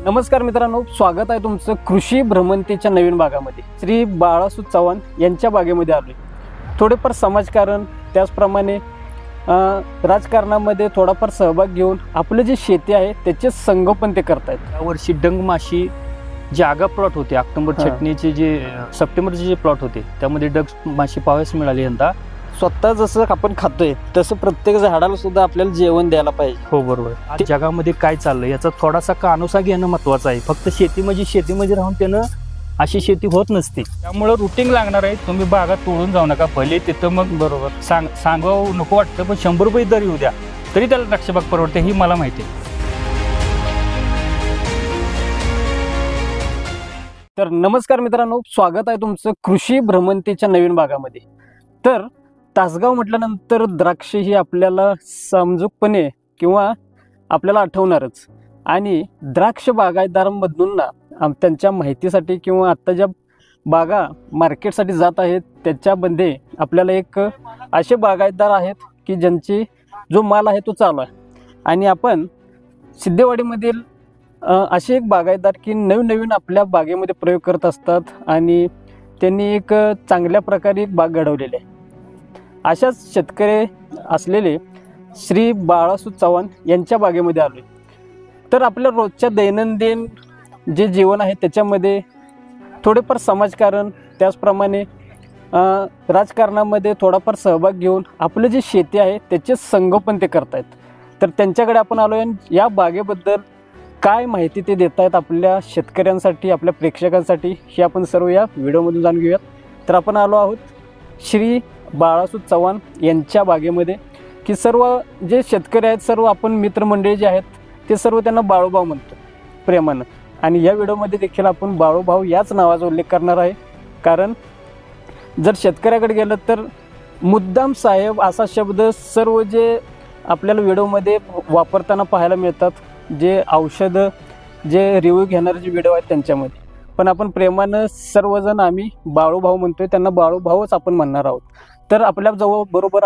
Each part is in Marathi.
नमस्कार मित्रांनो, स्वागत आहे तुमचं कृषी भ्रमंतीच्या नवीन भागामध्ये. श्री बाळासू चव्हाण यांच्या बागेमध्ये आलोय. थोडेफार समाजकारण त्याचप्रमाणे राजकारणामध्ये थोडाफार सहभाग घेऊन आपलं जे शेती आहे त्याचे संगोपन ते करतायत. यावर्षी डंग माशी जे आगा प्लॉट होते, ऑक्टोबर छटणीचे जे सप्टेंबरचे जे प्लॉट होते त्यामध्ये डंग माशी पाहायला मिळाली. यंदा स्वतः जसं आपण खातोय तसं प्रत्येक झाडाला सुद्धा आपल्याला जेवण द्यायला पाहिजे. हो बरोबर. आज जगामध्ये काय चाललंय याचा थोडासा कानोसा घेणं महत्वाचं आहे. फक्त शेतीमध्ये राहून त्यानं अशी शेती होत नसते. त्यामुळे रुटीन लागणार आहे. तुम्ही बागात तोडून जाऊ नका. भले तिथं मग बरोबर सांगावं नको वाटतं, पण 100 रुपये दर येऊ द्या तरी त्याला द्राक्षबाग परवडते, ही मला माहिती आहे. तर नमस्कार मित्रांनो, स्वागत आहे तुमचं कृषी भ्रमंतीच्या नवीन भागामध्ये. तर तासगाव म्हटल्यानंतर द्राक्ष ही आपल्याला समजूकपणे किंवा आपल्याला आठवणारच. आणि द्राक्ष बागायतदारांमधून ना त्यांच्या माहितीसाठी किंवा आत्ता ज्या बागा मार्केटसाठी जात आहेत त्याच्यामध्ये आपल्याला एक असे बागायतदार आहेत की ज्यांची जो माल आहे तो चालू आहे. आणि आपण सिद्धेवाडीमधील असे एक बागायतदार की नवीन आपल्या बागेमध्ये प्रयोग करत असतात आणि त्यांनी एक चांगल्या प्रकारे एक बाग घडवलेली आहे. अशाच शेतकरी असलेले श्री बाळासू चव्हाण यांच्या बागेमध्ये आलो. तर आपल्या रोजच्या दैनंदिन जे जीवन आहे त्याच्यामध्ये थोडेफार समाजकारण त्याचप्रमाणे राजकारणामध्ये थोडाफार सहभाग घेऊन आपलं जे शेती आहे त्याचे संगोपन ते करतायत. तर त्यांच्याकडे आपण आलो आहे. या बागेबद्दल काय माहिती ते देत आहेत आपल्या शेतकऱ्यांसाठी, आपल्या प्रेक्षकांसाठी, हे आपण सर्व या व्हिडिओमधून जाणून घेऊयात. तर आपण आलो आहोत श्री बाळासू चव्हाण यांच्या बागेमध्ये की सर्व जे शेतकरी आहेत, सर्व आपण मित्रमंडळी जे आहेत ते सर्व त्यांना बाळूभाऊ म्हणतो प्रेमानं. आणि या व्हिडिओमध्ये देखील आपण बाळूभाऊ याच नावाचा उल्लेख करणार आहे. कारण जर शेतकऱ्याकडे गेलं तर मुद्दाम साहेब असा शब्द सर्व जे आपल्याला व्हिडिओमध्ये वापरताना पाहायला मिळतात, जे औषधं जे रिव्ह्यू घेणारे जे व्हिडिओ आहेत त्यांच्यामध्ये. पण आपण प्रेमानं सर्वजण आम्ही बाळूभाऊ म्हणतोय, त्यांना बाळूभाऊच आपण म्हणणार आहोत. तर आपल्याबरोबर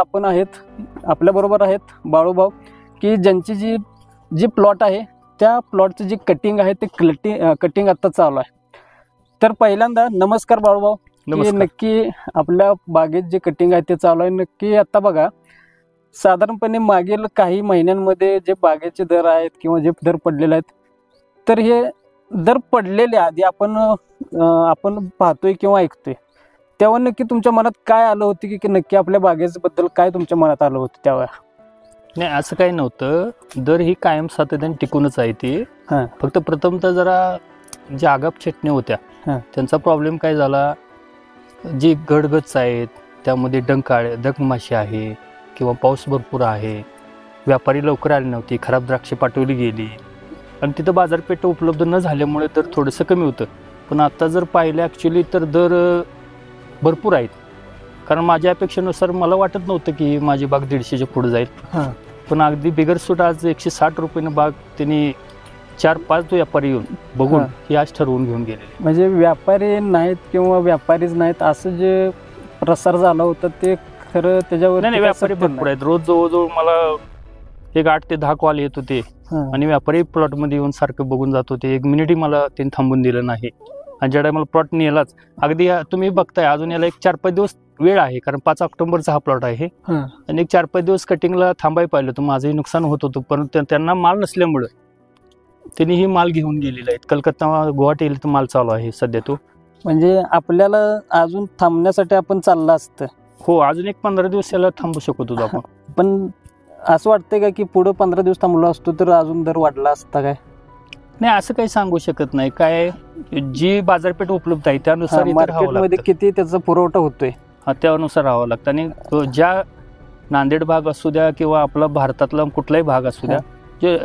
आहेत बाळूभाऊ की ज्यांची जी प्लॉट आहे त्या प्लॉटचं जी कटिंग आहे ते कटिंग आत्ता चालू आहे. तर पहिल्यांदा नमस्कार बाळूभाऊ. नक्की आपल्या बागेत जे कटिंग आहे ते चालू आहे. नक्की आता बघा, साधारणपणे मागील काही महिन्यांमध्ये जे बागेचे दर आहेत किंवा जे दर पडलेले आहेत, तर हे दर पडलेले आधी आपण पाहतोय किंवा ऐकतोय, तेव्हा नक्की तुमच्या मनात काय आलं होतं की नक्की आपल्या बागेबद्दल काय तुमच्या मनात आलं होतं त्यावेळा? नाही, असं काही नव्हतं. दर ही कायम सातत्याने टिकूनच आहे ती. फक्त प्रथमतः जरा जे आगाप छटणी होत्या त्यांचा प्रॉब्लेम काय झाला, जी गडगच आहेत त्यामध्ये डंग माशी आहे किंवा पाऊस भरपूर आहे, व्यापारी लवकर आले नव्हती, खराब द्राक्षे पाठवली गेली आणि तिथं बाजारपेठ उपलब्ध न झाल्यामुळे दर थोडंसं कमी होतं. पण आता जर पाहिलं ॲक्च्युली तर दर भरपूर आहेत. कारण माझ्या अपेक्षेनुसार मला वाटत नव्हतं की माझी बाग 150च्या पुढे जाईल. पण अगदी बिगरसूट आज 160 रुपयानं बाग त्यांनी 4-5 व्यापारी येऊन बघून ही आज ठरवून घेऊन गेले. म्हणजे व्यापारी नाहीत किंवा व्यापारीच नाहीत असं जे प्रसार झाला होता ते खरं त्याच्यावर नाही, व्यापारी भरपूर आहेत. रोज जवळजवळ मला एक 8 ते 10 कॉल येत होते आणि व्यापारी प्लॉटमध्ये येऊन सारखं बघून जात होते. 1 मिनिटही मला त्यांनी थांबून दिलं नाही. आणि ज्यावेळेला मला प्लॉट नेलाच, अगदी तुम्ही बघताय अजून याला एक 4-5 दिवस वेळ आहे. कारण 5 ऑक्टोबरचा हा प्लॉट आहे आणि एक 4-5 दिवस कटिंगला थांबायला पाहिलं तर माझंही नुकसान होत होतं. परंतु त्यांना माल नसल्यामुळं त्यांनी ही माल घेऊन गेलेला आहे. कलकत्ता गुवाहाटीला तर माल चालू आहे सध्या तो. म्हणजे आपल्याला अजून थांबण्यासाठी आपण चाललं असतं. हो, अजून एक 15 दिवस याला थांबू शकत होतो आपण. पण असं वाटतंय का की पुढं 15 दिवस थांबलो असतो तर अजून दर वाढला असता काय? नाही, असं काही सांगू शकत नाही. काय जी बाजारपेठ उपलब्ध आहे त्यानुसार मार्केटमध्ये किती त्याचा पुरवठा होतोय त्यानुसार राहावं लागतं. आणि ज्या नांदेड भाग असू द्या किंवा आपला भारतातला कुठलाही भाग असू द्या, जे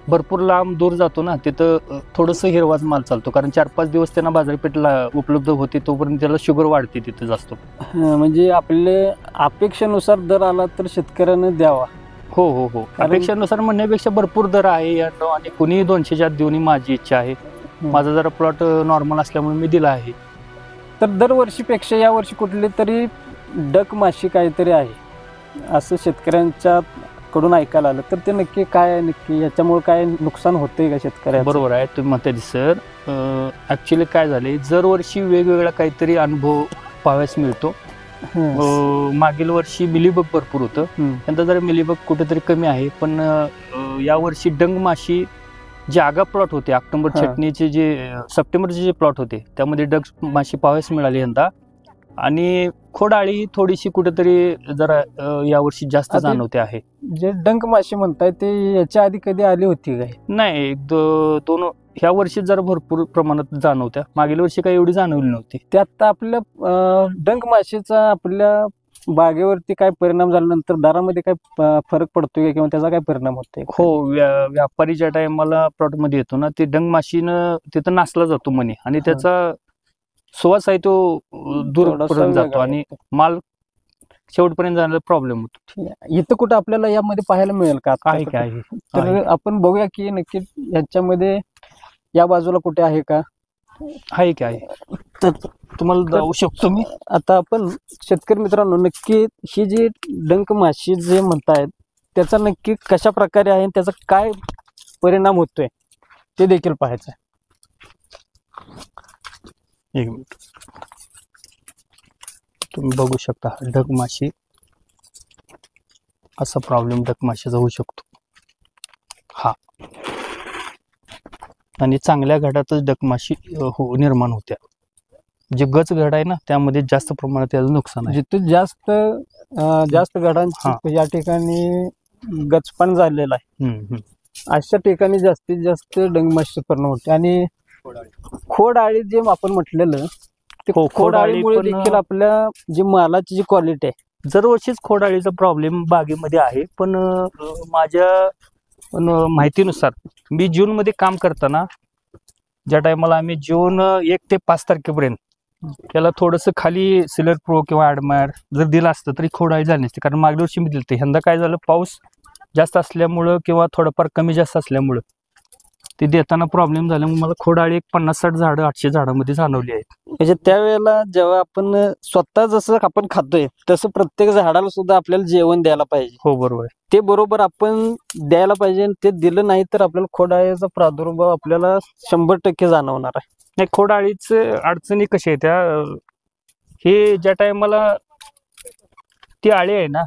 भरपूर लांब दूर जातो ना, तिथं थोडंसं हिरवाच माल चालतो. कारण 4-5 दिवस त्यांना बाजारपेठला उपलब्ध होते तोपर्यंत त्याला शुगर वाढते तिथं जास्त. म्हणजे आपले अपेक्षेनुसार दर आला तर शेतकऱ्यानं द्यावा. हो, अपेक्षेनुसार म्हणण्यापेक्षा भरपूर दर आहे आणि कुणी 200च्या आत देऊन माझी इच्छा आहे. माझा जरा प्लॉट नॉर्मल असल्यामुळे मी दिला आहे. तर दरवर्षीपेक्षा यावर्षी कुठली तरी डक माशी काहीतरी आहे असं शेतकऱ्यांच्या कडून ऐकायला आलं, तर ते नक्की काय आहे, नक्की याच्यामुळे काय नुकसान होतंय का शेतकऱ्याचं? बरोबर आहे तुम्ही म्हणताय सर. ऍक्च्युली काय झाले, दरवर्षी वेगवेगळा काहीतरी अनुभव पाहायला मिळतो. मागील वर्षी मिलीबग भरपूर होतं, यंदा जरा मिलीबग कुठेतरी कमी आहे. पण यावर्षी डंग माशी जे आगा प्लॉट होते, ऑक्टोबर छटणीचे जे सप्टेंबरचे जे प्लॉट होते, त्यामध्ये डंग माशी पाहायला मिळाली यंदा. आणि खोडाळी थोडीशी कुठेतरी जरा यावर्षी जास्त जाणवते आहे. जे डंक माशी म्हणताय ते याच्या आधी कधी आली होती काय? नाही, दोन ह्या वर्षी जरा भरपूर प्रमाणात जाणवत्या, मागील वर्षी काही एवढी जाणवली नव्हती. ते आता आपल्या डंक माशीचा आपल्या बागेवरती काय परिणाम झाल्यानंतर दरामध्ये काय फरक पडतोय किंवा त्याचा काय परिणाम होतोय? हो, व्यापारी ज्या टायमाला प्लॉट मध्ये येतो ना, ते डंग माशीनं तिथं नासला जातो म्हणे, आणि त्याचा सुवास आहे तो दूरपर्यंत जातो आणि माल शेवटपर्यंत जाण्याला प्रॉब्लेम होतो. इथं कुठं आपल्याला यामध्ये पाहायला मिळेल का? आहे. तर आपण बघूया की नक्की याच्यामध्ये या बाजूला कुठे आहे का? आहे. तर तुम्हाला जाऊ शकतो मी. आता आपण शेतकरी मित्रांनो, नक्की ही जी डंक माशी जे म्हणतायत त्याचा नक्की कशा प्रकारे आहे, त्याचा काय परिणाम होतोय ते देखील पाहायचं आहे. एक मिनिट, तुम्ही बघू शकता डग माशी, असा प्रॉब्लेम डग माशीचा होऊ शकतो हा. आणि चांगल्या घडातच डग माशी निर्माण होत्या. जे गच घड आहे ना, त्यामध्ये जास्त प्रमाणात त्याचं नुकसान आहे. जिथे जास्त घडांची या ठिकाणी गचपण झालेला आहे, अशा ठिकाणी जास्तीत जास्त डंग माशी परिणाम होते. आणि खोडाळी जे आपण म्हटलेलं, ते खोडाळीमुळे देखील आपल्या जी मालाची जी क्वालिटी आहे, दरवर्षीच खोडाळीचा प्रॉब्लेम बागेमध्ये आहे. पण माझ्या माहितीनुसार मी जून मध्ये काम करताना, ज्या टायमाला आम्ही जून 1 ते 5 तारखेपर्यंत त्याला थोडंसं खाली सिलर प्रो किंवा ॲडमायर जर दिलं असतं तरी खोडाळी झाली नसती. कारण मागल्या वर्षी मी दिलं ते, यंदा काय झालं, पाऊस जास्त असल्यामुळं किंवा थोडंफार कमी जास्त असल्यामुळं ते देताना प्रॉब्लेम झाल्यामुळे मला खोडाळी 50-60 झाडं 800 झाडामध्ये जाणवली आहेत. म्हणजे त्यावेळेला जेव्हा आपण स्वतः जसं आपण खातोय तसं प्रत्येक झाडाला सुद्धा आपल्याला जेवण द्यायला पाहिजे. हो, बरोबर. ते बरोबर आपण द्यायला पाहिजे. ते दिलं नाही तर आपल्याला खोडाळीचा प्रादुर्भाव आपल्याला 100% जाणवणार आहे. नाही, खोडाळीच अडचणी कशा आहेत त्या, हे ज्या टायमाला ती आळी आहे ना,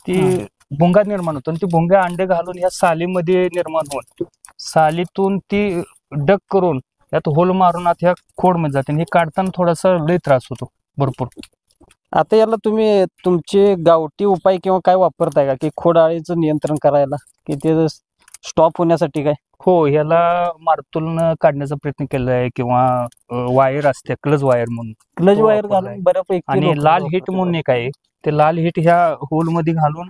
ती भुंगा निर्माण होतो, आणि ती भुंगा अंडे घालून या सालीमध्ये निर्माण होऊन सालीतून ती डग करून यात होल मारून आता ह्या खोडमध्ये जाते, आणि हे काढताना थोडासा लय त्रास होतो भरपूर. आता याला तुम्ही तुमचे गावठी उपाय किंवा काय वापरताय का की खोडाळीचं नियंत्रण करायला, की ते स्टॉप होण्यासाठी काय? हो, ह्याला मारतून काढण्याचा प्रयत्न केला आहे, किंवा वायर असते क्लज वायर म्हणून, क्लज वायर घालून बऱ्यापैकी. आणि लाल हिट म्हणून एक आहे, ते लाल हिट ह्या होल मध्ये घालून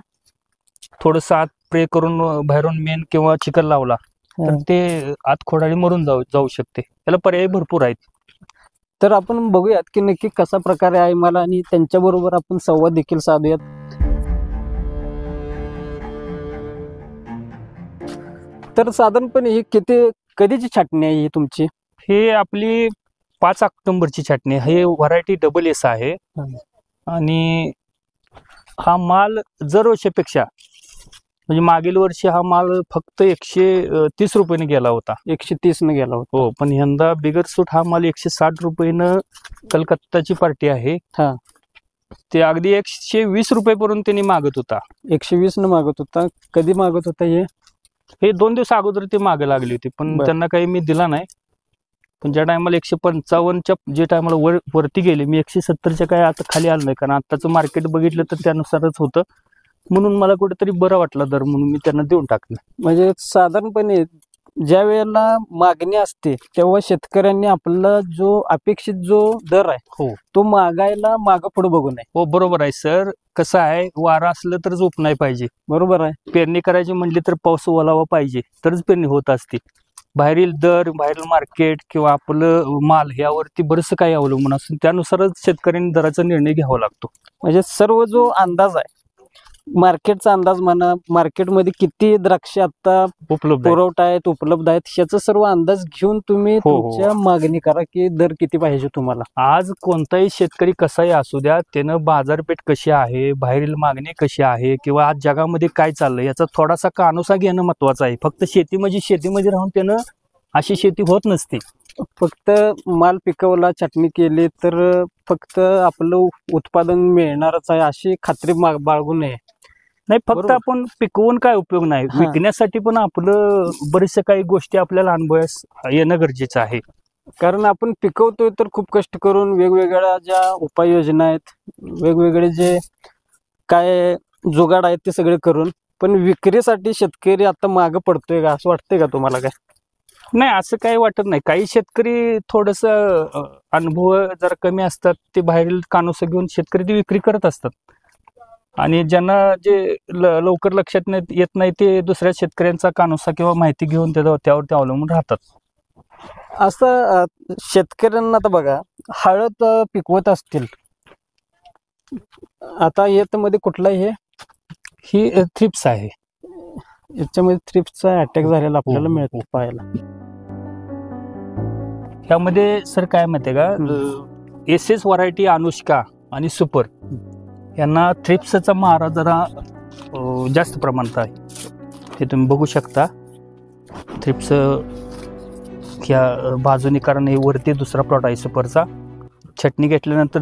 थोडस आत स्प्रे करून बाहेरून मेन किंवा चिकन लावला तर ते आत खोडाळी मरून जाऊ शकते. त्याला पर्याय भरपूर आहेत. तर आपण बघूयात की नक्की कसा प्रकारे आहे मला, आणि त्यांच्या बरोबर आपण संवाद देखील साधूयात. तर साधारणपणे ही कधीची छाटणी आहे ही तुमची? हे आपली 5 ऑक्टोबरची छाटणी. हे व्हरायटी डबल-एस आहे, आणि हा माल दरवर्षीपेक्षा, म्हणजे मागील वर्षी हा माल फक्त 130 रुपयाने गेला होता. 130 ने गेला होता. हो, पण यंदा बिगर सूट हा माल 160 रुपयानं कलकत्ताची पार्टी आहे. ते अगदी 120 रुपयापर्यंत त्यांनी मागत होता. 120 न मागत होता. कधी मागत होता हे 2 दिवस अगोदर ते मागे लागले होते, पण त्यांना काही मी दिला नाही. पण ज्या टायमाला 155च्या जे टायमाला वरती गेले, मी 170च्या काय आता खाली आलो नाही, कारण आताचं मार्केट बघितलं तर त्यानुसारच होतं. म्हणून मला कुठेतरी बरं वाटलं दर, म्हणून मी त्यांना देऊन टाकलं. म्हणजे साधारणपणे ज्या वेळेला मागणी असते तेव्हा शेतकऱ्यांनी आपला जो अपेक्षित जो दर आहे, हो, तो मागायला मागं पुढे बघू नये. हो, बरोबर आहे सर. कसं आहे, वारा असलं तरच झोप नाही पाहिजे. बरोबर आहे. पेरणी करायची म्हणली तर पाऊस ओलावा पाहिजे, तरच पेरणी होत असते. बाहेरील दर, बाहेरील मार्केट किंवा आपलं माल यावरती बरंचसं काही अवलंबून असतं. त्यानुसारच शेतकऱ्यांनी दराचा निर्णय घ्यावा लागतो. म्हणजे सर्व जो अंदाज आहे मार्केटचा अंदाज म्हणा, मार्केटमध्ये किती द्राक्ष आता पुरवठा आहेत, उपलब्ध आहेत, ह्याचा सर्व अंदाज घेऊन तुम्ही तुमच्या मागणी करा की दर किती पाहिजे तुम्हाला. आज कोणताही शेतकरी कसाही असू द्या, त्यानं बाजारपेठ कशी आहे, बाहेरील मागणी कशी आहे, किंवा आज जगामध्ये काय चाललंय याचा थोडासा कानोसा घेणं महत्वाचं आहे. फक्त शेतीमध्ये राहून त्यानं अशी शेती होत नसते. फक्त माल पिकवला, चटणी केली तर फक्त आपलं उत्पादन मिळणारच आहे अशी खात्री बाळगू नये. नाही, फक्त आपण पिकवून काय उपयोग नाही, विकण्यासाठी पण आपलं बरेचशा काही गोष्टी आपल्याला अनुभवास येणं गरजेचं आहे. कारण आपण पिकवतोय तर खूप कष्ट करून वेगवेगळ्या ज्या उपाययोजना आहेत, वेगवेगळे जे काय जुगाड आहेत ते सगळे करून, पण विक्रीसाठी शेतकरी आता मागं पडतोय का असं वाटतंय का तुम्हाला? काय नाही, असं काही वाटत नाही. काही शेतकरी थोडस अनुभव जरा कमी असतात, ते बाहेरील कानोसा घेऊन शेतकरी ती विक्री करत असतात, आणि ज्यांना जे लवकर लक्षात येत नाही ते दुसऱ्या शेतकऱ्यांचा कानोसा किंवा माहिती घेऊन त्यावर ते अवलंबून राहतात. असं शेतकऱ्यांना आता बघा, हळद पिकवत असतील, आता याच्यामध्ये कुठला ही थ्रिप्स आहे, याच्यामध्ये थ्रिप्सचा अटॅक झालेला आपल्याला मिळतो पाहायला. ह्यामध्ये सर काय माहितीये का, SS व्हरायटी अनुष्का आणि सुपर यांना थ्रिप्सचा मारा जरा जास्त प्रमाणात आहे. हे तुम्ही बघू शकता. थ्रिप्स ह्या बाजूने, कारण हे वरती दुसरा प्लॉट आहे सुपरचा, छटणी घेतल्यानंतर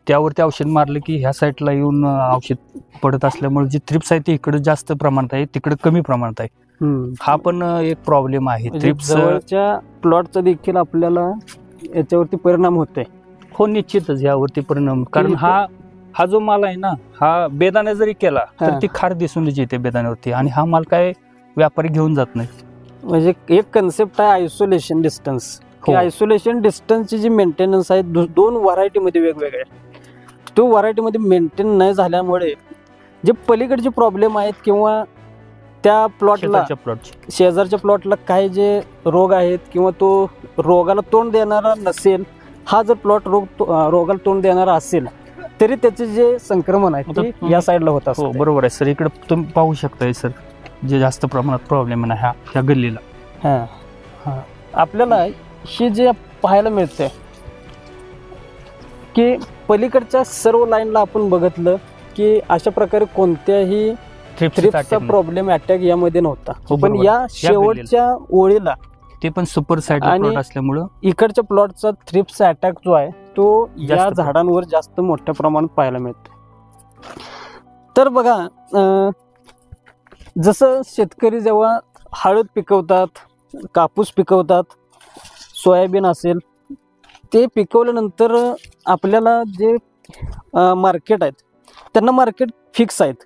त्यावरती औषध मारलं की ह्या साईडला येऊन औषध पडत असल्यामुळे जी थ्रिप्स आहे ती इकडे जास्त प्रमाणात आहे, तिकडे कमी प्रमाणात आहे. हा पण एक प्रॉब्लेम आहे. थ्रिप्सच्या प्लॉटचा देखील आपल्याला याच्यावरती परिणाम होतोय. हो, निश्चितच यावरती परिणाम, कारण हा जो माल आहे ना, हा बेदाणे जरी केला तर ती खार दिसूनच येते बेदाण्यावरती, आणि हा माल काय व्यापारी घेऊन जात नाही. म्हणजे एक कन्सेप्ट आहे आयसोलेशन डिस्टन्स. आयसोलेशन डिस्टन्सची जी मेंटेनन्स आहे, दोन व्हरायटीमध्ये वेगवेगळे, तो व्हरायटीमध्ये मेंटेन नाही झाल्यामुळे जे पलीकडचे प्रॉब्लेम आहेत किंवा त्या प्लॉटला, शेजारच्या प्लॉटला काय जे रोग आहेत किंवा तो रोगाला तोंड देणारा नसेल, हा जर प्लॉट रोगाला तोंड देणारा असेल तरी त्याचे जे संक्रमण आहे ते या साईडला होत असतं. बरोबर आहे सर. इकडे तुम्ही पाहू शकताय सर, जे जास्त प्रमाणात प्रॉब्लेम आहे ह्या गल्लीला. आपल्याला हे जे पाहायला मिळतंय की पलीकडच्या सर्व लाईनला आपण बघितलं की अशा प्रकारे कोणत्याही थ्रिप्सचा प्रॉब्लेम अटॅक यामध्ये नव्हता, पण या शेवटच्या ओळीला ते पण सुपर साईड असल्यामुळं इकडच्या प्लॉटचा थ्रिप्सचा अटॅक जो आहे तो या झाडांवर जास्त मोठ्या प्रमाणात पाहायला मिळतो. तर बघा, जसं शेतकरी जेव्हा हळद पिकवतात, कापूस पिकवतात, सोयाबीन असेल, ते पिकवल्यानंतर आपल्याला जे मार्केट आहेत त्यांना मार्केट फिक्स आहेत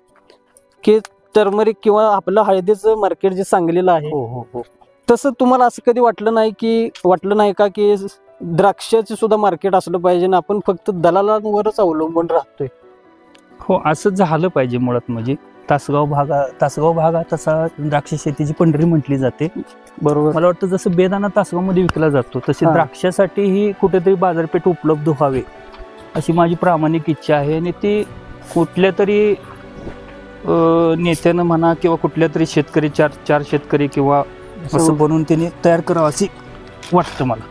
की टर्मरिक किंवा आपलं हळदीचं मार्केट जे सांगलीला आहे. तसं तुम्हाला असं कधी वाटलं नाही का की द्राक्षाचे सुद्धा मार्केट असलं पाहिजे ना आपण फक्त दलालांवरच अवलंबून राहतोय? हो, असं झालं पाहिजे मुळात. म्हणजे तासगाव भाग तसा द्राक्ष शेतीची पंढरी म्हटली जाते. बरोबर. मला वाटतं जसं बेदाणा तासगाव मध्ये विकला जातो तसे द्राक्षासाठीही कुठेतरी बाजारपेठ उपलब्ध व्हावे अशी माझी प्रामाणिक इच्छा आहे, आणि ती कुठल्या तरी नेत्यानं म्हणा किंवा कुठल्या तरी शेतकरी, चार शेतकरी किंवा असं बनवून त्यांनी तयार करावं अशी वाटतं मला.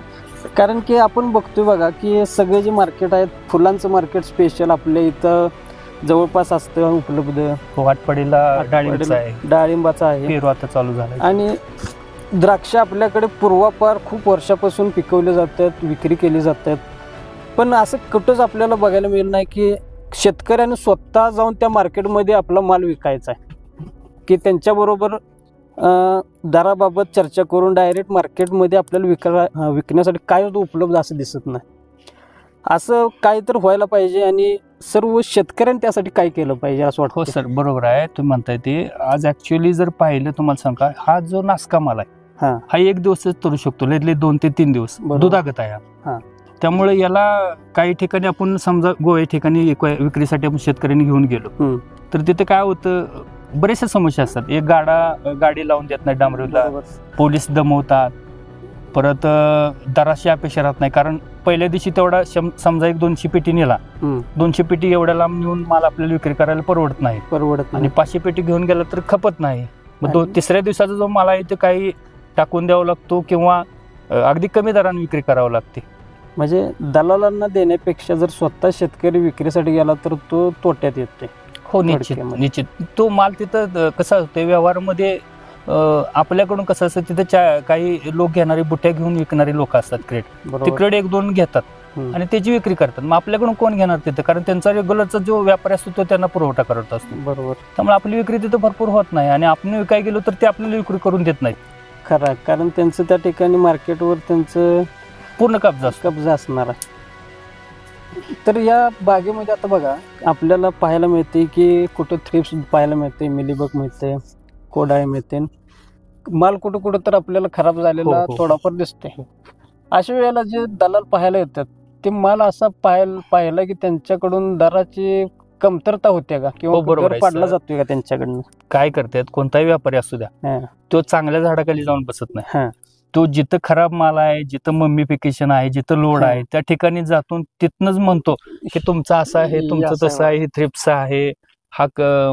कारण की आपण बघतोय बघा की सगळे जे मार्केट आहेत, फुलांचं मार्केट स्पेशल आपल्या इथं जवळपास असतं उपलब्ध. आटपाडीला डाळिंबाचा आहे, पेरू आता चालू झाला, आणि द्राक्ष आपल्याकडे पूर्वापार खूप वर्षापासून पिकवले जातात, विक्री केली जातात. पण असं कुठंच आपल्याला बघायला मिळेल नाही की शेतकऱ्याने स्वतः जाऊन त्या मार्केटमध्ये आपला माल विकायचा आहे, की त्यांच्याबरोबर दराबाबत चर्चा करून डायरेक्ट मार्केटमध्ये आपल्याला विकण्यासाठी काय उपलब्ध असं दिसत नाही. असं काय तर व्हायला पाहिजे, आणि सर्व शेतकऱ्यांनी त्यासाठी काय केलं पाहिजे असं वाटतं. हो सर, बरोबर आहे तुम्ही म्हणताय ते. आज ऍक्च्युअली जर पाहिलं तुम्हाला सांगा, हा जो नासका माल आहे हा 1 दिवसच करू शकतो, लय 2 ते 3 दिवस दुधागत आहे हा. त्यामुळे याला काही ठिकाणी आपण समजा गोव्या ठिकाणी विक्रीसाठी आपण शेतकऱ्यांनी घेऊन गेलो तर तिथे काय होतं, बरेचशा समस्या असतात. एक गाडी लावून देत नाही डांबरीला, पोलीस दमवतात, परत दराशी अपेक्षा राहत नाही, कारण पहिल्या दिवशी तेवढा समजा एक 200 पेटी नेला, 200 पेटी एवढ्या लांब नेऊन माल आपल्याला विक्री करायला परवडत नाही. आणि 500 पेटी घेऊन गेला तर खपत नाही. मग तिसऱ्या दिवसाचा जो माल आहे ते काही टाकून द्यावा लागतो किंवा अगदी कमी दराने विक्री करावी लागते. म्हणजे दलालांना देण्यापेक्षा जर स्वतः शेतकरी विक्रीसाठी गेला तर तो तोट्यात येते. हो, निश्चित. तो माल तिथं कसं होतं व्यवहारामध्ये, आपल्याकडून कसं असतं तिथं काही लोक घेणारे बुट्या घेऊन विकणारे लोक असतात क्रेट, ते क्रेट 1-2 घेतात आणि त्याची विक्री करतात. मग आपल्याकडून कोण घेणार तिथं, कारण त्यांचा रेग्युलरचा जो व्यापारी असतो तो त्यांना पुरवठा करत असतो. बरोबर. त्यामुळे आपली विक्री तिथं भरपूर होत नाही आणि आपण विकाय गेलो तर ते आपल्याला विक्री करून देत नाहीत. खरं, कारण त्यांचं त्या ठिकाणी मार्केटवर त्यांचं पूर्ण कब्जा असणार आहे. तर या बागेमध्ये आता बघा आपल्याला पाहायला मिळते की कुठं थ्रिप्स पाहायला मिळते, मिलीबग मिळते, कोडाय मिळते, माल कुठं कुठं तर आपल्याला खराब झालेला थोडाफार दिसते. अशा वेळेला जे दलाल पाहायला येतात ते माल असा पाहायला की त्यांच्याकडून दराची कमतरता होते का किंवा दर पाडला जातोय का त्यांच्याकडनं? काय करतात, कोणताही व्यापारी असू द्या, तो चांगल्या झाडाखाली जाऊन बसत नाही. तो जिथं खराब माल आहे, जिथं मम्मीफिकेशन आहे, जिथं लोड आहे, त्या ठिकाणी जातून तिथनच म्हणतो की तुमचं असं आहे, तुमचं तसं आहे, हे थ्रिप्स आहे, हा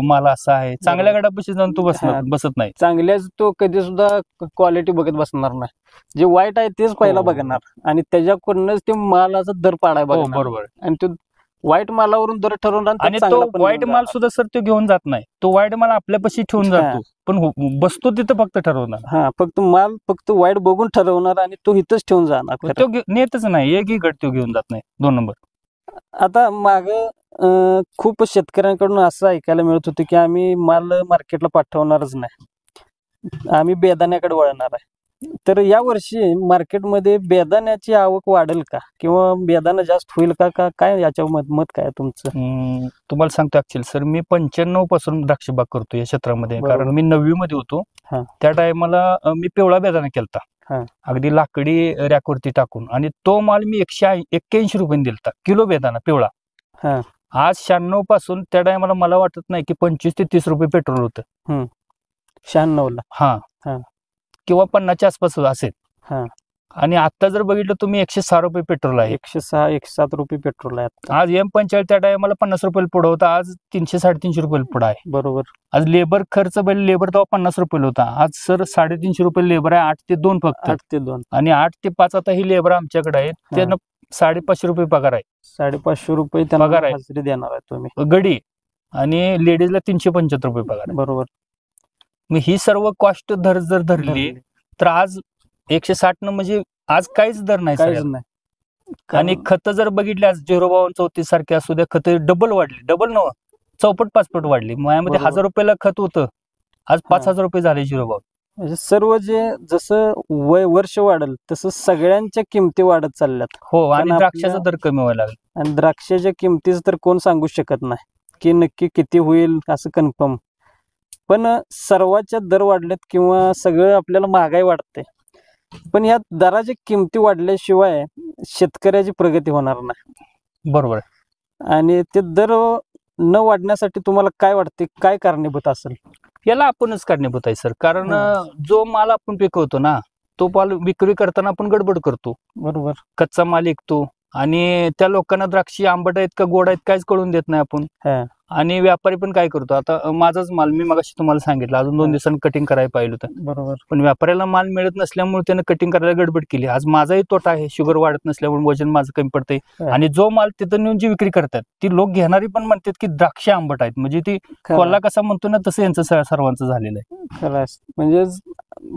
माल असा आहे. चांगल्या गडापाशी जाऊन तो बसत नाही. चांगल्याच तो कधी सुद्धा क्वालिटी बघत बसणार नाही. जे वाईट आहे तेच पहिला बघणार आणि त्याच्याकडूनच ते मालाचा दर पाडाय बघणार. बरोबर. आणि तो वाईट मालावरून दर ठरवणार आणि तो वाईट माल सुद्धा सर तो घेऊन जात नाही. तो वाईट माल आपल्यापाशी ठेवून जातो, पण बसतो तिथं फक्त ठरवणार. फक्त वाईट बघून ठरवणार आणि तो इथंच ठेवून जाणार. तो नेतच नाही, एकही गट तो घेऊन जात नाही. 2 नंबर. आता माग खूप शेतकऱ्यांकडून असं ऐकायला मिळत होतं की आम्ही माल मार्केटला पाठवणारच नाही, आम्ही बेदाण्याकडे वळणार आहे. तर या वर्षी मार्केटमध्ये बेदाण्याची आवक वाढेल का किंवा बेदाणा जास्त होईल का, काय याच्यावर मत काय तुमचं? तुम्हाला सांगतो ऍक्च्युअली सर, मी 95 पासून द्राक्ष बाग करतो या क्षेत्रामध्ये, कारण मी 9वी मध्ये होतो. त्या टायमाला मी पिवळा बेदाणा केलता, अगदी लाकडी रॅकवरती टाकून, आणि तो माल मी 181 रुपये दिलता किलो बेदाणा पिवळा. आज 96 पासून त्या टायमाला मला वाटत नाही की 25 ते 30 रुपये पेट्रोल होतं. 96ला किंवा 50च्या आसपास असेल. आणि आता जर बघितलं तुम्ही 106 रुपये पेट्रोल आहे. 106-107 रुपये पेट्रोल आहे आज. M45 त्या टायमाला 50 रुपये पुढे होता, आज 300-350 रुपये पुढे आहे. बरोबर. आज लेबर खर्च लेबर तेव्हा 50 रुपये होता, आज सर 350 रुपये लेबर आहे. 8 ते 2 फक्त. 8 ते 2 आणि 8 ते 5 आता ही लेबर आमच्याकडे आहे, त्यांना 550 रुपये पगार आहे. 550 रुपये पगार आहे, हजेरी देणार आहे तुम्ही गडी. आणि लेडीजला 375 रुपये पगार आहे. बरोबर. मग ही सर्व कॉस्ट जर धरली तर आज 160 न म्हणजे आज काहीच दर नाही. आणि खत जर बघितली आज 052-34 सारखे असू द्या, खत डबल वाढली, डबल नव्हे चौपट 5पट वाढली. माझ्यामध्ये 1000 रुपयाला खत होतं, आज 5000 रुपये झाले 052. म्हणजे सर्व जे जसं वर्ष वाढेल तसं सगळ्यांच्या किमती वाढत चालल्यात. हो, आणि द्राक्षाचा दर कमी व्हायला लागला. आणि द्राक्षाच्या किमतीच तर कोण सांगू शकत नाही की नक्की किती होईल असं कन्फर्म. पण सर्वांच्या दर वाढलेत किंवा सगळं आपल्याला महागाई वाढते, पण या दराच्या किमती वाढल्याशिवाय शेतकऱ्याची प्रगती होणार नाही. बरोबर. आणि ते दर न वाढण्यासाठी तुम्हाला काय वाटते, काय कारणीभूत असेल? याला आपणच कारणीभूत आहे सर, कारण जो माल आपण पिकवतो ना, तो माल विक्री करताना आपण गडबड करतो. बरोबर. कच्चा माल विकतो आणि त्या लोकांना द्राक्षी आंबट आहेत का गोड आहेत काहीच कळून देत नाही आपण. आणि व्यापारी पण काय करतो, आता माझाच माल मी मगाशी तुम्हाला सांगितलं अजून 2 दिवसांनी कटिंग करायला पाहिजे होतं. बरोबर. पण व्यापाऱ्याला माल मिळत नसल्यामुळे त्यानं कटिंग करायला गडबड केली. आज माझाही तोटा आहे, शुगर वाढत नसल्यामुळे वजन माझं कमी पडतंय. आणि जो माल तिथं नेऊन जी विक्री करतात ती लोक घेणारी पण म्हणतात की द्राक्ष आंबट आहेत, म्हणजे ती कोल्हा कसा म्हणतो ना तसं यांचं सर्वांचं झालेलं आहे. खरं. म्हणजे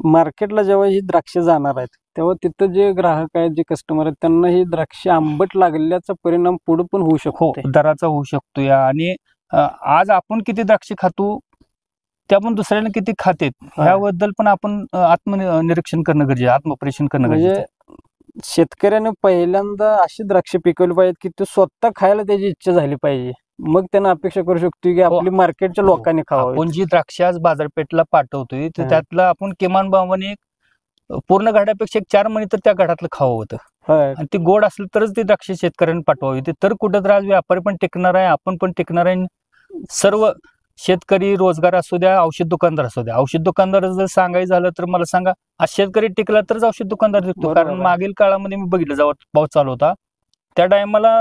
मार्केटला जेव्हा ही द्राक्ष जाणार आहेत तेव्हा तिथं जे ग्राहक आहेत, जे कस्टमर आहेत, त्यांना ही द्राक्ष आंबट लागल्याचा परिणाम पुढे पण होऊ शकतो, दराचा होऊ शकतो. या आणि आज आपण किती द्राक्ष खातो त्या पण दुसऱ्याने किती खातेत ह्याबद्दल पण आपण आत्मनिरीक्षण करणं गरजेचं, आत्मपरीक्षण करणं गरजेचं. म्हणजे शेतकऱ्याने पहिल्यांदा अशी द्राक्ष पिकवली पाहिजेत की ते स्वतः खायला त्याची इच्छा झाली पाहिजे, मग त्यांना अपेक्षा करू शकतो की आपली मार्केटच्या लोकांनी खावं. आपण जी द्राक्ष आज बाजारपेठला पाठवतोय तर त्यातलं आपण किमान भावाने पूर्ण घाड्यापेक्षा 4 महिने तर त्या घाटातलं खावं होतं. आणि ती गोड असलं तरच ती द्राक्ष शेतकऱ्यांनी पाठवावी. तर कुठं तर आज व्यापारी पण टिकणार आहे, आपण पण टिकणार आहे, सर्व शेतकरी रोजगार असू द्या, औषध दुकानदार असू द्या. औषध दुकानदार जर सांगायचं झालं तर मला सांगा, आज शेतकरी टिकला तरच औषध दुकानदार टिकतो. बरोबर कारण आहे. मागील काळामध्ये मी बघितलं, जेव्हा पाऊस चालू होता त्या टायमाला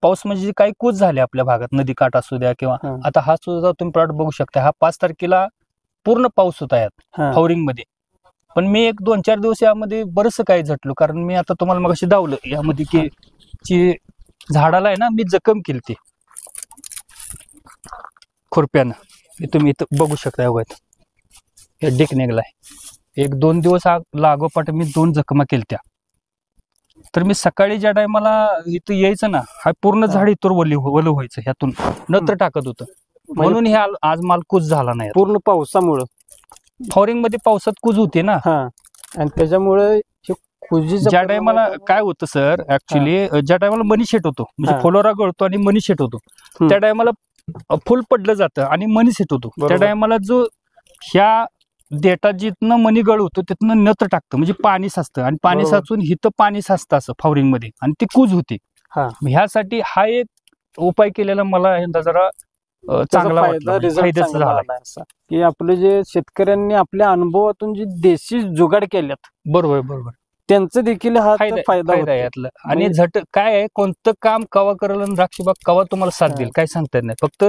पाऊस म्हणजे काही कूच झाले आपल्या भागात, नदी काठ असू द्या किंवा आता हा सुद्धा तुम्ही प्लॉट बघू शकता. हा 5 तारखेला पूर्ण पाऊस होता यात फ्लॉवरिंग मध्ये. पण मी एक 2-4 दिवस यामध्ये बरंच काही झटलो, कारण मी आता तुम्हाला मगाशी दावलं यामध्ये की झाडाला आहे ना मी जखम केली खुरप्यानं. तुम्ही इथं बघू शकता या डिक निघलाय. 1-2 दिवस लागोपाठ मी 2 जखमा केलत्या. तर मी सकाळी ज्या टायमाला इथं यायचं ना, हा पूर्ण झाड इथून वलं व्हायचं, ह्यातून नत्र टाकत होतं. म्हणून हे आज माल कूच झाला नाही पूर्ण पावसामुळं. फ्लॉवरिंग मध्ये पावसात कूज होते ना, आणि त्याच्यामुळे ज्या टायमाला काय होतं सर, ऍक्च्युली ज्या टायमाला मनी शेट होतो म्हणजे फुलोरा गळतो आणि मनी शेट होतो, त्या टायमाला फुल पडलं जातं आणि मनी सेट होतो. त्या टायमाला जो ह्या देटा जिथनं मनी गळ होतो तिथनं नत्र टाकतं, म्हणजे पाणी साचतं आणि पाणी साचून हिथं पाणी साचतं असं फ्लॉवरिंग मध्ये आणि ती कूज होते. ह्यासाठी हा एक उपाय केलेला मला यंदा जरा चांगला फायद्याचा झाला, की आपले जे शेतकऱ्यांनी आपल्या अनुभवातून जे देशी जुगाड केल्यात, बरोबर त्यांचं देखील हा फायदा आहे यातला. आणि झट काय आहे, कोणतं काम कवा करेल आणि द्राक्षबाग कवा तुम्हाला साथ देईल काय सांगता येत नाही. फक्त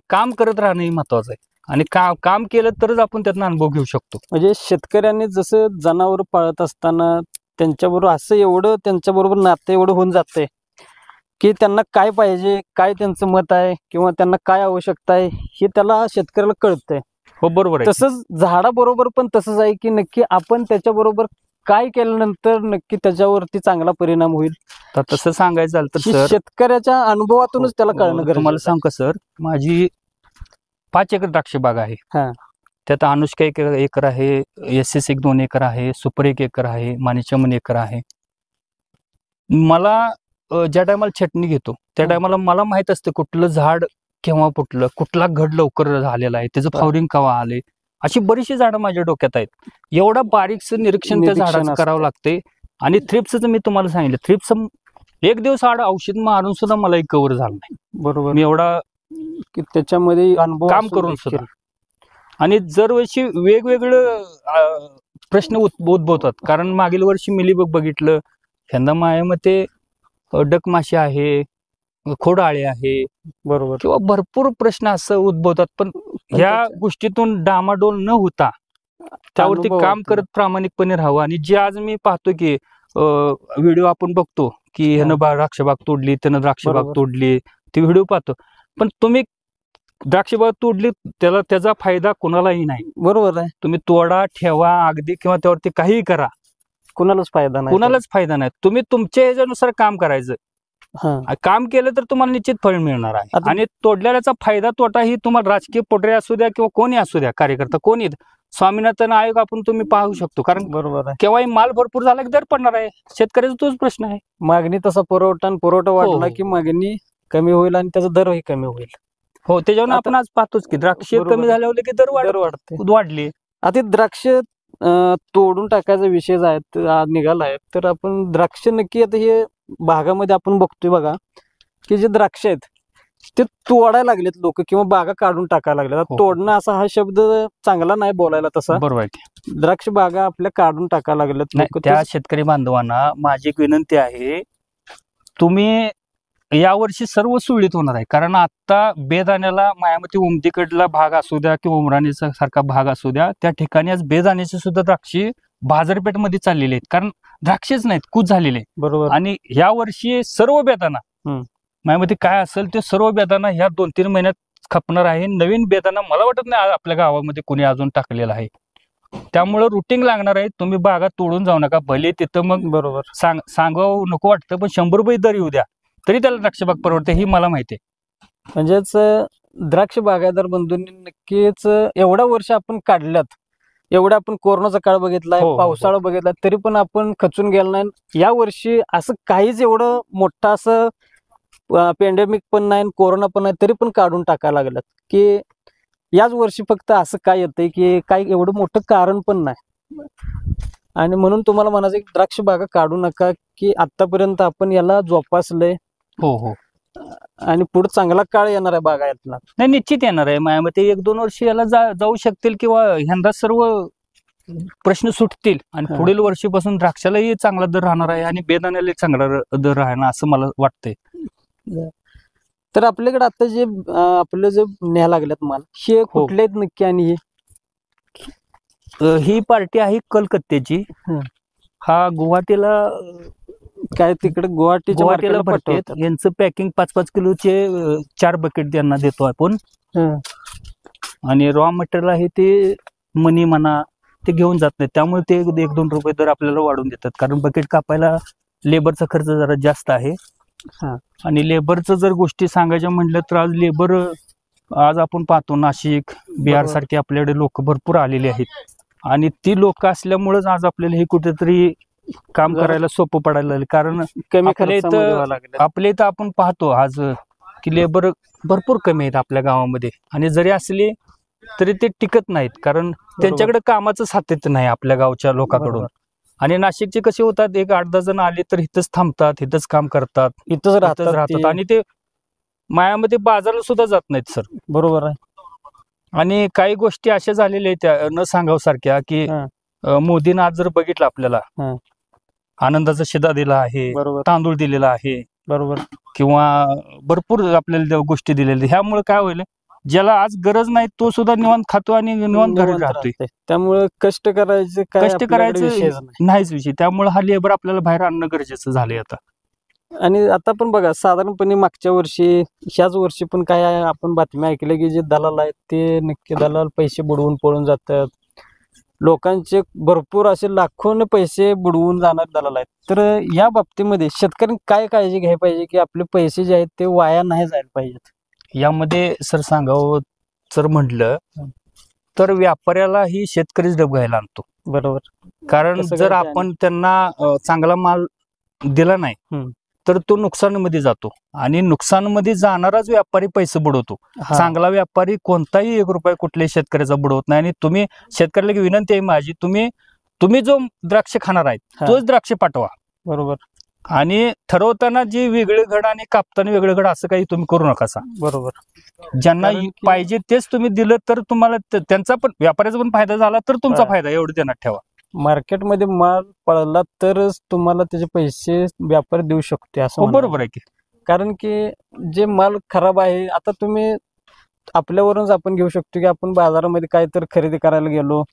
काम करत राहणं हे महत्वाचं आहे आणि काम केलं तरच आपण त्यातनं अनुभव घेऊ शकतो. म्हणजे शेतकऱ्यांनी जसं जनावर पाळत असताना त्यांच्याबरोबर असं एवढं त्यांच्याबरोबर नातं एवढं होऊन जातंय की त्यांना काय पाहिजे, काय त्यांचं मत आहे किंवा त्यांना काय आवश्यकता आहे हे त्याला शेतकऱ्याला कळतंय. हो बरोबर आहे. तसंच झाडाबरोबर पण तसंच आहे की नक्की आपण त्याच्याबरोबर काय केल्यानंतर नक्की त्याच्यावरती चांगला परिणाम होईल. तसं सांगायचं झालं तर सर, शेतकऱ्याच्या अनुभवातूनच त्याला कळणं गरजेचं. तुम्हाला सांग का सर, माझी 5 एकर द्राक्ष बाग आहे. त्यात अनुष्का 1 एकर आहे, SS 2 एकर आहे, सुपर 1 एकर आहे, माणिचमन एकर आहे. मला ज्या टायमाला छटणी घेतो त्या टायमाला मला माहित असतं कुठलं झाड केव्हा फुटलं, कुठला घड लवकर झालेला आहे, त्याचं फ्लॉवरिंग केव्हा आले. अशी बरीचशी झाडं माझ्या डोक्यात आहेत. एवढा बारीकचं निरीक्षण त्या झाडाचं करावं लागते. आणि थ्रिप्सचं मी तुम्हाला सांगितलं, थ्रिप्स 1 दिवस औषध मारून सुद्धा मला एक कव्हर झालं नाही. बरोबर, मी एवढा त्याच्यामध्ये काम करून सुद्धा. आणि दरवर्षी वेगवेगळं प्रश्न उद्भवतात. कारण मागील वर्षी मिलीबग बघितलं, यंदा माझ्या मते डकमाशी आहे, खोडाळे आहे, बरोबर, किंवा भरपूर प्रश्न असं उद्भवतात. पण ह्या गोष्टीतून डामाडोल न होता त्यावरती काम करत प्रामाणिकपणे राहावं. आणि जे आज मी पाहतो की व्हिडिओ आपण बघतो की ह्यानं द्राक्षबाग तोडली, त्यानं द्राक्षबाग तोडली, ती व्हिडिओ पाहतो. पण तुम्ही द्राक्षबाग तोडली त्याचा फायदा कोणालाही नाही. बरोबर आहे. तुम्ही तोडा, ठेवा अगदी किंवा त्यावरती काहीही करा, कुणालाच फायदा नाही. तुम्ही तुमच्या ह्याच्यानुसार काम करायचं. काम केलं तर तुम्हाला निश्चित फळ मिळणार आहे. आणि तोडल्याचा फायदा तोटा ही तुम्हाला राजकीय पोटरे असू द्या किंवा कोणी असू द्या, कार्यकर्ता कोणी, स्वामीनाथन आयोग आपण तुम्ही पाहू शकतो. कारण बरोबर आहे, केव्हाही माल भरपूर झाला की दर पडणार आहे. शेतकऱ्याचा तोच प्रश्न आहे. मागणी तसा पुरवठा वाढला की मागणी कमी होईल आणि त्याचा दरही कमी होईल. हो, त्याच्यावर आपण आज पाहतोच की द्राक्ष कमी झाल्यावर की दर वाढले. आता द्राक्ष तोडून टाकायचा विषय निघालाय, तर आपण द्राक्ष नक्की आता हे भागामध्ये आपण बघतोय बघा की जे द्राक्ष आहेत ते तोडायला लागलेत लोक किंवा बागा काढून टाकायला लागलेत. तोडणं असा हा शब्द चांगला नाही बोलायला तसा. बरोबर आहे. द्राक्ष बागा आपल्या काढून टाकायला लागलेत. त्या शेतकरी बांधवांना माझी एक विनंती आहे, तुम्ही यावर्षी सर्व सुरळीत होणार आहे. कारण आता बेदाण्याला मायामती उमदीकडला भाग असू द्या किंवा उमराणीचा सारखा भाग असू द्या, त्या ठिकाणी आज बेदाण्याची सुद्धा द्राक्षी बाजारपेठमध्ये चाललेली आहेत. कारण द्राक्षेच नाहीत, कूच झालेले. बरोबर. आणि या वर्षी सर्व बेदाणा मायामती काय असेल ते सर्व बेदाणा ह्या 2-3 महिन्यात खपणार आहे. नवीन बेदाणा मला वाटत नाही आपल्या गावामध्ये कोणी अजून टाकलेला आहे. त्यामुळे रुटीन लागणार आहे. तुम्ही बागा तोडून जाऊ नका. भले तिथं मग बरोबर सांगावं नको वाटतं, पण 100 रुपये दर येऊ द्या तरी त्याला द्राक्षबाग परवडते, ही मला माहिती आहे. म्हणजेच द्राक्ष बागायतदार बंधूंनी नक्कीच एवढ्या वर्ष आपण काढल्यात, एवढा आपण कोरोनाचा काळ बघितलाय, पावसाळा बघितला, तरी पण आपण खचून गेलो नाही. या वर्षी असं काहीच एवढं मोठं असं पेंडेमिक पण नाही, कोरोना पण नाही, तरी पण काढून टाकायला लागलात. की याच वर्षी फक्त असं काय येतंय की काही एवढं मोठं कारण पण नाही. आणि म्हणून तुम्हाला म्हणायचं की द्राक्ष बागा काढू नका, की आतापर्यंत आपण याला जोपासलंय. हो. आणि पुढे चांगला काळ येणार आहे बागायतला. नाही, निश्चित येणार आहे. माझ्या मते 1-2 वर्ष याला जाऊ शकतील किंवा ह्यांदा सर्व प्रश्न सुटतील आणि पुढील वर्षीपासून द्राक्षालाही चांगला दर राहणार आहे आणि बेदाण्यालाही चांगला दर राहणार असं मला वाटतंय. तर आपल्याकडे आता जे आपलं जे न्याय लागल्यात माल हे कुठले आहेत नक्की? आणि ही पार्टी आहे कलकत्त्याची. हा गुवाहाटीला काय तिकडे गुवाहाटीला भरतात. यांचं पॅकिंग 5-5 किलोचे 4 बकेट त्यांना देतो आपण. आणि रॉ मटेरियल आहे ते मनी म्हणा ते घेऊन जात नाही, त्यामुळे ते 1-2 रुपये दर आपल्याला वाढून देतात. कारण बकेट कापायला लेबरचा खर्च जरा जास्त आहे. आणि लेबरचं जर गोष्टी सांगायच्या म्हटलं तर आज आपण पाहतो नाशिक, बिहार सारखे आपल्याकडे लोक भरपूर आलेले आहेत आणि ती लोक असल्यामुळेच आज आपल्याला हे कुठेतरी काम करायला सोपं पडायला लागलं. कारण आपल्या इथं आपण पाहतो आज की लेबर भरपूर कमी आहेत आपल्या गावामध्ये आणि जरी असले तरी ते टिकत नाहीत, कारण त्यांच्याकडे कामाचं सातत्य नाही आपल्या गावच्या लोकांकडून. आणि नाशिकचे कसे होतात, 1-8-10 जण आले तर इथंच थांबतात, इथंच काम करतात, इथंच राहतात आणि ते मायामध्ये बाजारला सुद्धा जात नाहीत सर. बरोबर आहे. आणि काही गोष्टी अशा झालेल्या आहेत त्या न सांगावसारख्या की मोदीनं आज जर बघितलं आपल्याला आनंदाचा शिदा दिला आहे, तांदूळ दिलेला आहे, बरोबर, किंवा भरपूर आपल्याला गोष्टी दिलेल्या. ह्यामुळे काय होईल, ज्याला आज गरज नाही तो सुद्धा निवांत खातो आणि निवांत घरी राहतोय. त्यामुळे कष्ट करायचं नाहीच विषय. त्यामुळे हा लेबर आपल्याला बाहेर आणणं गरजेचं झालंय आता. आणि आता पण बघा साधारणपणे मागच्या वर्षी ह्याच वर्षी पण काय आपण बातम्या ऐकल्या की जे दलाल आहेत ते नक्की दलाल पैसे बुडवून पळून जातात. लोकांचे भरपूर असे लाखोने पैसे बुडवून जाणार दलाल आहेत. तर या बाबतीमध्ये शेतकऱ्यांनी काय काळजी घ्यायला पाहिजे की आपले पैसे जे आहेत ते वाया नाही जायला पाहिजेत? यामध्ये सर सांगावं जर म्हटलं तर व्यापाऱ्याला ही शेतकरीच डबघायला आणतो. बरोबर. कारण जर आपण त्यांना चांगला माल दिला नाही तर तो नुकसानीमध्ये जातो आणि नुकसानमध्ये जाणाराच व्यापारी पैसे बुडवतो. चांगला व्यापारी कोणताही 1 रुपया कुठल्याही शेतकऱ्याचा बुडवत नाही. आणि तुम्ही शेतकऱ्याला विनंती आहे माझी, तुम्ही जो द्राक्ष खाणार आहेत तोच द्राक्ष पाठवा. बरोबर. आणि ठरवताना जे वेगळे घड आणि कापताना वेगळे घड असं काही तुम्ही करू नका. बरोबर. ज्यांना पाहिजे तेच तुम्ही दिलं तर तुम्हाला त्यांचा पण व्यापाऱ्याचा पण फायदा झाला तर तुमचा फायदा, एवढं ध्यानात ठेवा. मार्केटमध्ये माल पडला तरच तुम्हाला त्याचे पैसे व्यापारी देऊ शकते असं. बरोबर आहे की. कारण की जे माल खराब आहे, आता तुम्ही आपल्यावरूनच आपण घेऊ शकतो की आपण बाजारामध्ये काय तर खरेदी करायला गेलो,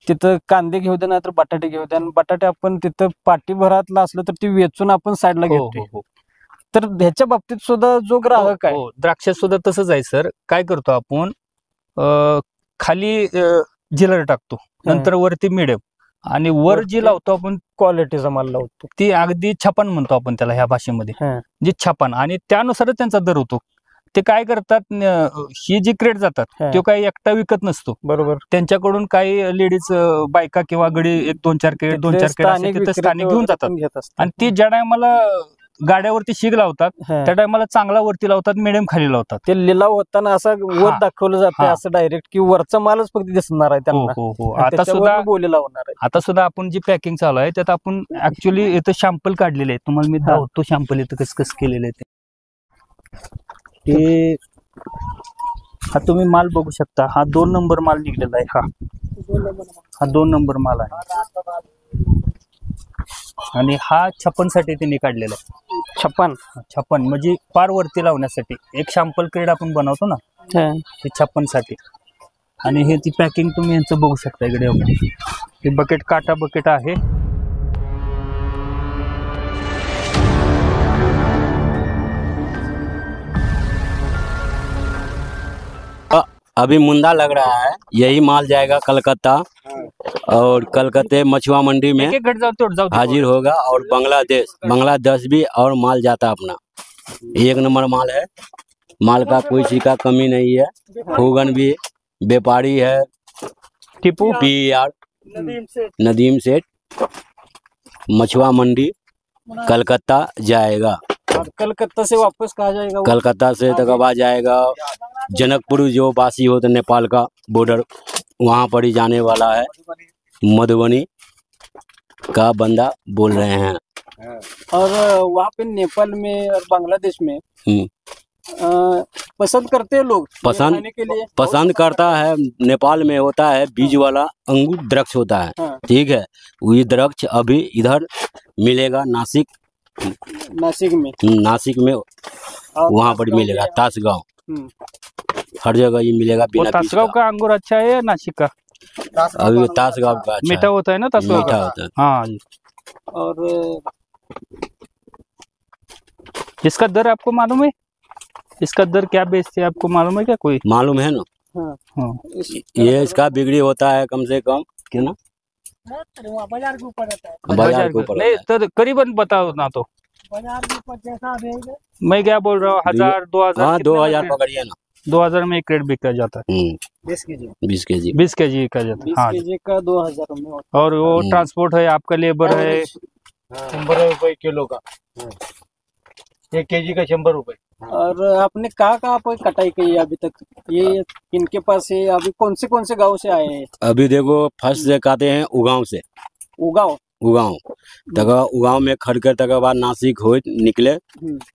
तिथं कांदे घेऊ द्या नाहीतर बटाटे घेऊ द्या, आणि बटाटे आपण तिथं पाठीभरातला असलं तर ती वेचून आपण साईडला घेतो. तर ह्याच्या बाबतीत सुद्धा जो ग्राहक आहे द्राक्षात सुद्धा तसंच आहे सर. काय करतो आपण, खाली जिलर टाकतो, नंतर वरती मिडियम, आणि वर जी लावतो आपण क्वालिटीचा माल लावतो ती अगदी छपान म्हणतो आपण त्याला ह्या भाषेमध्ये, जी छपान, आणि त्यानुसारच त्यांचा दर होतो. ते काय करतात, ही जी क्रेट जातात तो काही एकटा विकत नसतो. बरोबर. त्यांच्याकडून काही लेडीज बायका किंवा गडी 1-2-4 क्रेट 2-4 क्रेट स्थानिक घेऊन जातात. आणि ती ज्या टायमाला गाड्यावरती शिग लावतात त्या टायमाला चांगला वरती लावतात, मिडियम खाली लावतात. ते लिलाव होताना असं वर दाखवलं जातं असं डायरेक्ट की वरचा मालच फक्त दिसणार आहे त्यांना. आता सुद्धा आपण जी पॅकिंग चालू आहे त्यात आपण ऍक्च्युअली इथं शॅम्पल काढलेले आहे. तुम्हाला मी दाखवतो शॅम्पल इथं कसं केलेलं आहे ते. हा तुम्ही माल बघू शकता. हा 2 नंबर माल निघलेला आहे. हा 2 नंबर माल आहे आणि हा 56 साठी त्यांनी काढलेला आहे. 56 म्हणजे पार वरती लावण्यासाठी एक शॅम्पल क्रेड आपण बनवतो ना, ते 56 साठी. आणि हे ती पॅकिंग तुम्ही यांचं बघू शकता इकडे. हे बकेट काटा बकेट आहे. अभी मुंदा लग रहा है, यही माल जाएगा कलकत्ता और कलकत्ते मछुआ मंडी में हाजिर होगा, और बांग्लादेश भी और माल जाता अपना 1 नंबर माल है। माल का कोई चीज का कमी नहीं है। फूगन भी व्यापारी है, टिपू PR नदीम सेठ, मछुआ मंडी कलकत्ता जाएगा। कलकत्ता से वापस कहाँ जाएगा? कलकत्ता से तक जाएगा जनकपुर, जो बासी होता नेपाल का बॉर्डर, वहाँ पर ही जाने वाला है। मधुबनी का बंदा बोल रहे हैं। और वहाँ पे नेपाल में और बांग्लादेश में पसंद करते हैं लोग खाने के लिए। पसंद करता है। नेपाल में होता है बीज वाला अंगूर वृक्ष होता है। ठीक है, वही वृक्ष अभी इधर मिलेगा नासिक में वहाँ पर मिलेगा। तासगांव हर जगह ये मिलेगा। बिना तासगांव का अंगूर अच्छा है या नासिक का? अभी तासगांव का अच्छा मीठा होता है ना, तासगांव मीठा होता है। हाँ जी। और इसका दर आपको मालूम है? इसका दर क्या बेचते हैं, आपको मालूम है क्या? कोई मालूम है ना? हाँ। ये इसका बिक्री होता है कम से कम कितना? बाजार के ऊपर रहता है। बाजार के ऊपर नहीं, तो करीबन बताओ ना। तो बाजार के ऊपर जैसा देंगे। मैं क्या बोल रहा हूँ, 1000 2000। हाँ 2000 पकड़िए ना। 2000 में 1 क्रेट बिका जाता है। 20 केजी का जाता है। 20 केजी का 2000 में। और वो ट्रांसपोर्ट है, आपका लेबर है। 100 रुपए किलो का, 1 केजी का 100 रुपए। और आपने कहाँ पर कटाई की है अभी तक? ये इनके पास है अभी कौन से गांव से आए हैं? अभी देखो फर्स्ट से कहते हैं उगांव से। उगांव तक उगांव में खड़ कर तक बाद नासिक हो निकले,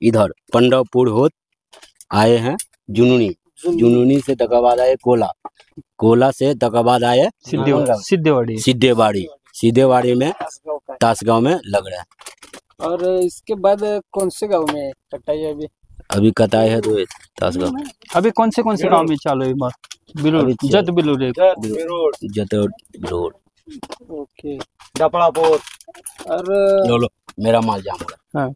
इधर पंडरपुर हो आए हैं। जुनूनी से तक बाद आए कोला से तक बाद आए सिद्धेवाड़ी में तासगांव में लग रहा है। और इसके बाद कौन से गांव में कटाई है अभी कटाई है तो तासगांव। अभी कौन से गांव में चालू है? जत बिलूर। ओके, डपड़ापुर। और लो मेरा माल जाम हो रहा है।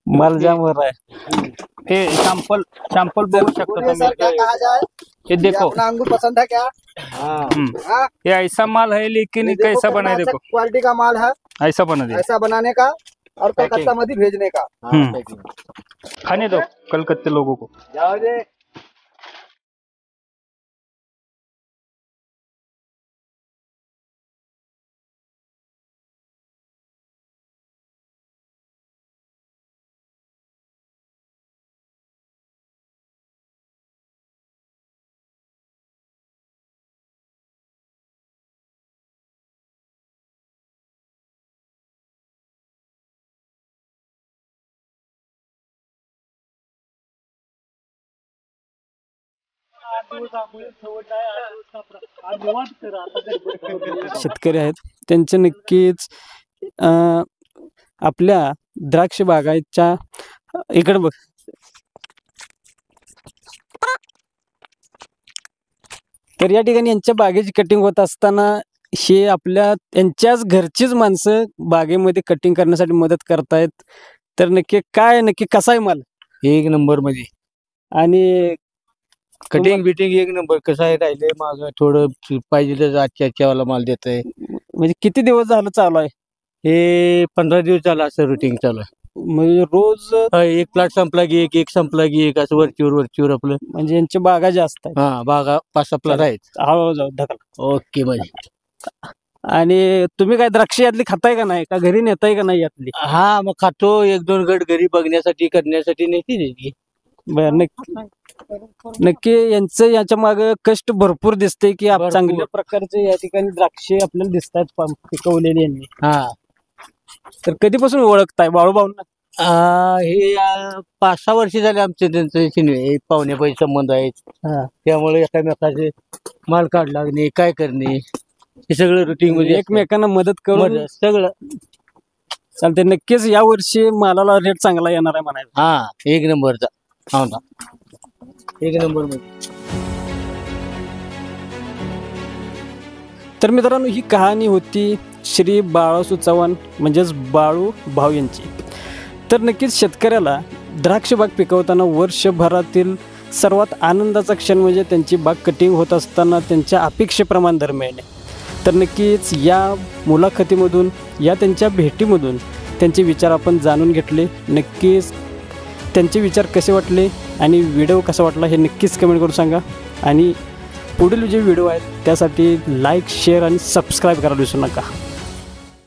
माल जाम हो रहा है। ये सैंपल बघू शकता तुम्ही। ये देखो, अपना अंगूर पसंद है क्या? ये ऐसा माल है, लेकिन कैसा बना है देखो। क्वालिटी का माल है, ऐसा बना दे, ऐसा बनाने का और कलकत्ता में भेजने का। खाने दो कलकत्ते लोगों को। जाओ जी। शेतकरी आहेत त्यांचे नक्कीच आपल्या द्राक्ष बागाच्या इकडे बघ तर या ठिकाणी यांच्या बागेची कटिंग होत असताना हे आपल्या त्यांच्याच घरचीच माणसं बागेमध्ये कटिंग करण्यासाठी मदत करतायत। तर नक्की कसा आहे माल? 1 नंबर मध्ये। आणि कटिंग बिटिंग 1 नंबर। कसं आहे, राहिले माग थोडं पाहिजे तर आजच्या वाला माल देत आहे। म्हणजे किती दिवस झालं चालू आहे हे? 15 दिवस झाला असं रुटीन चालू आहे। म्हणजे रोज एक प्लॉट संपला की एक संपला की एक, असं वरचीवर आपलं। म्हणजे यांच्या बागा जास्त आहेत? हा, बागा 5-6 प्लॉट आहेत। हळूहळू जाऊ ढकल। ओके भाई। आणि तुम्ही काय द्राक्ष यातली खाताय का नाही, का घरी नेताय का नाही यातली? हा, मग खातो 1-2 गट घरी बघण्यासाठी करण्यासाठी नेते। बर, नक्की यांचं याच्या मागे कष्ट भरपूर दिसते की आप चांगल्या प्रकारचे या ठिकाणी द्राक्षे आपल्याला दिसतात पिकवलेली यांनी। हा, तर कधीपासून ओळखताय बाळूभाऊंना? हे 5-6 वर्ष झाले आमचे त्यांचे पाहुणे पैसे संबंध आहेत। त्यामुळे एकामेकाचे माल काढ लागणे, काय करणे, हे सगळं रुटीन मध्ये एकमेकांना मदत करून सगळं चालते। नक्कीच या वर्षी मालाला रेट चांगला येणार आहे म्हणायचं। हा, 1 नंबरचा। हो ना, 1 नंबर मध्ये। तर मित्रांनो, ही कहाणी होती श्री बाळासू चव्हाण म्हणजेच बाळू भाऊ यांची। तर नक्कीच शेतकऱ्याला द्राक्ष बाग पिकवताना वर्षभरातील सर्वात आनंदाचा क्षण म्हणजे त्यांची बाग कटिंग होत असताना त्यांच्या अपेक्षेप्रमाणे दर मिळणे। तर नक्कीच या मुलाखतीमधून, या त्यांच्या भेटीमधून त्यांचे विचार आपण जाणून घेतले। नक्कीच त्यांचे विचार कसे वाटले आणि व्हिडिओ कसा वाटला हे नक्कीच कमेंट करून सांगा। आणि पुढील जे व्हिडिओ आहेत त्यासाठी लाईक, शेअर आणि सबस्क्राईब करायला विसरू नका।